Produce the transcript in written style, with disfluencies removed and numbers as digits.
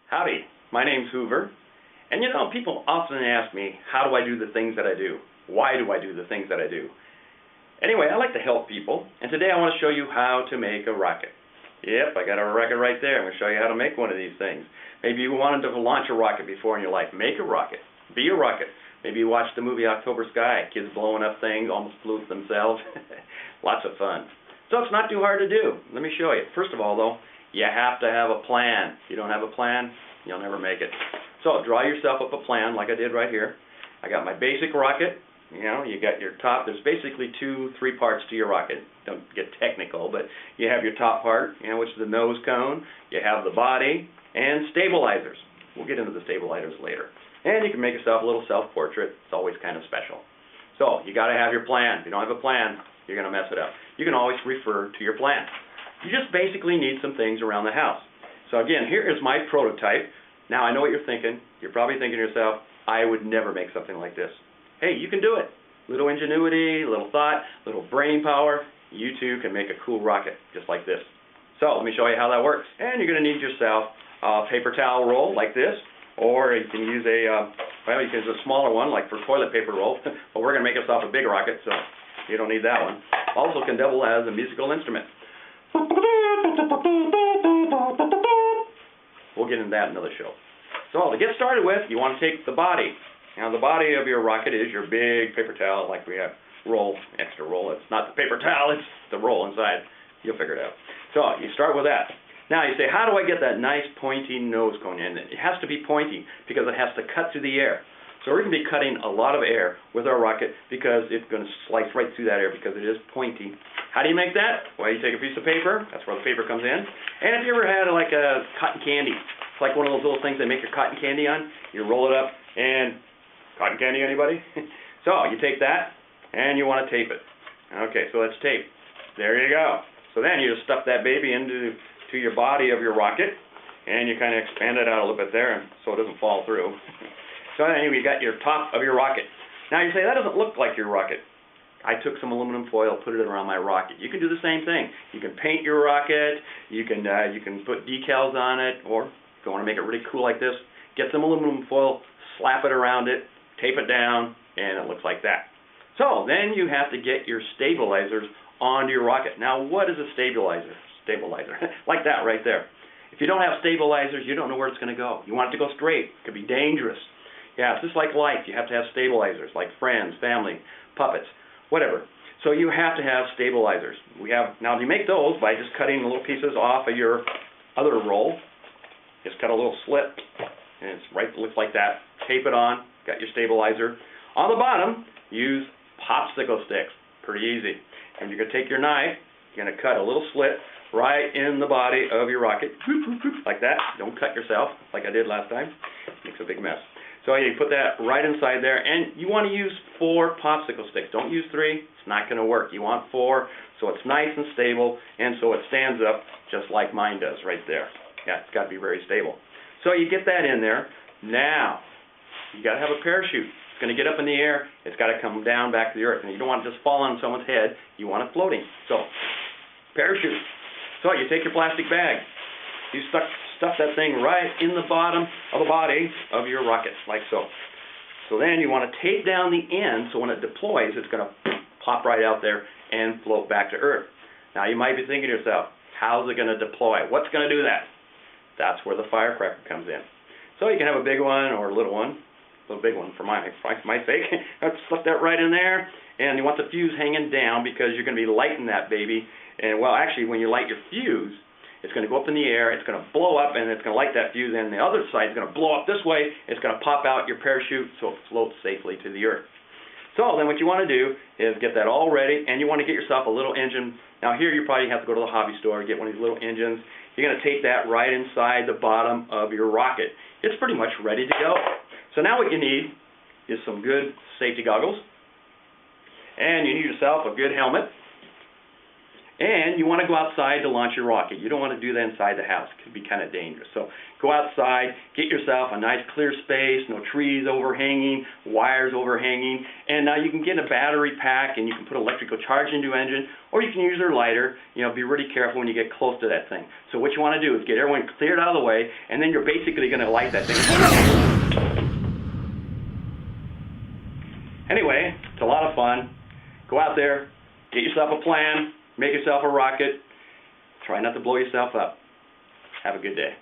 Howdy, my name's Hoover, and people often ask me, how do I do the things that I do? Why do I do the things that I do? Anyway, I like to help people, and today I want to show you how to make a rocket. Yep, I got a rocket right there. I'm going to show you how to make one of these things. Maybe you wanted to launch a rocket before in your life. Make a rocket. Be a rocket. Maybe you watched the movie October Sky. Kids blowing up things, almost flew themselves. Lots of fun. So it's not too hard to do. Let me show you. First of all, though, you have to have a plan. If you don't have a plan, you'll never make it. So draw yourself up a plan like I did right here. I got my basic rocket. You got your top. There's basically three parts to your rocket. Don't get technical, but you have your top part, which is the nose cone. You have the body and stabilizers. We'll get into the stabilizers later. And you can make yourself a little self-portrait. It's always kind of special. So you got to have your plan. If you don't have a plan, you're going to mess it up. You can always refer to your plan. You just basically need some things around the house. So again, here is my prototype. Now I know what you're thinking. You're probably thinking to yourself, I would never make something like this. Hey, you can do it. Little ingenuity, little thought, little brain power. You too can make a cool rocket just like this. So let me show you how that works. And you're going to need yourself a paper towel roll like this, or you can use you can use a smaller one like for toilet paper roll. But we're going to make ourselves a big rocket, so you don't need that one. Also can double as a musical instrument. We'll get into that in another show. So to get started with, you want to take the body. Now the body of your rocket is your big paper towel, like we have extra roll. It's not the paper towel, it's the roll inside. You'll figure it out. So you start with that. Now you say, how do I get that nice pointy nose cone in? It has to be pointy because it has to cut through the air. So we're going to be cutting a lot of air with our rocket because it's going to slice right through that air because it is pointy. How do you make that? Well, you take a piece of paper. That's where the paper comes in. And if you ever had like a cotton candy, it's like one of those little things they make your cotton candy on. You roll it up and cotton candy, anybody? So you take that and you want to tape it. Okay, so that's tape. There you go. So then you just stuff that baby into your body of your rocket, and you kind of expand it out a little bit there so it doesn't fall through. So anyway, you got your top of your rocket. Now you say, that doesn't look like your rocket. I took some aluminum foil, put it around my rocket. You can do the same thing. You can paint your rocket. You can put decals on it, or if you want to make it really cool like this, get some aluminum foil, slap it around it, tape it down, and it looks like that. So then you have to get your stabilizers onto your rocket. Now what is a stabilizer? Like that right there. If you don't have stabilizers, you don't know where it's going to go. You want it to go straight. It could be dangerous. Yeah, it's just like life. You have to have stabilizers, like friends, family, puppets, whatever. So you have to have stabilizers. Now you make those by just cutting little pieces off of your other roll. Just cut a little slit, and it looks like that. Tape it on. Got your stabilizer. On the bottom, use popsicle sticks. Pretty easy. And you're going to take your knife. You're going to cut a little slit right in the body of your rocket, like that. Don't cut yourself, like I did last time. Makes a big mess. So you put that right inside there, and you want to use 4 popsicle sticks. Don't use 3. It's not going to work. You want 4, so it's nice and stable, and so it stands up just like mine does right there. Yeah, it's got to be very stable. So you get that in there. Now, you got to have a parachute. It's going to get up in the air. It's got to come down back to the earth, and you don't want it to just fall on someone's head. You want it floating. So, parachute. So you take your plastic bag. You stuff that thing right in the bottom of the body of your rocket, like so. So then you want to tape down the end so when it deploys, it's going to pop right out there and float back to Earth. Now you might be thinking to yourself, how's it going to deploy? What's going to do that? That's where the firecracker comes in. So you can have a big one or a little one. A little big one for my sake. Let's stuff that right in there. And you want the fuse hanging down because you're going to be lighting that baby. And well, actually, when you light your fuse, it's going to go up in the air, it's going to blow up, and it's going to light that fuse, and the other side is going to blow up this way, it's going to pop out your parachute so it floats safely to the earth. So then what you want to do is get that all ready, and you want to get yourself a little engine. Now here you probably have to go to the hobby store and get one of these little engines. You're going to tape that right inside the bottom of your rocket. It's pretty much ready to go. So now what you need is some good safety goggles, and you need yourself a good helmet. And you want to go outside to launch your rocket. You don't want to do that inside the house. It could be kind of dangerous. So go outside, get yourself a nice clear space, no trees overhanging, wires overhanging, and now you can get a battery pack and you can put electrical charge into your engine, or you can use your lighter. You know, be really careful when you get close to that thing. So what you want to do is get everyone cleared out of the way, and then you're basically going to light that thing. Anyway, it's a lot of fun. Go out there, get yourself a plan. Make yourself a rocket. Try not to blow yourself up. Have a good day.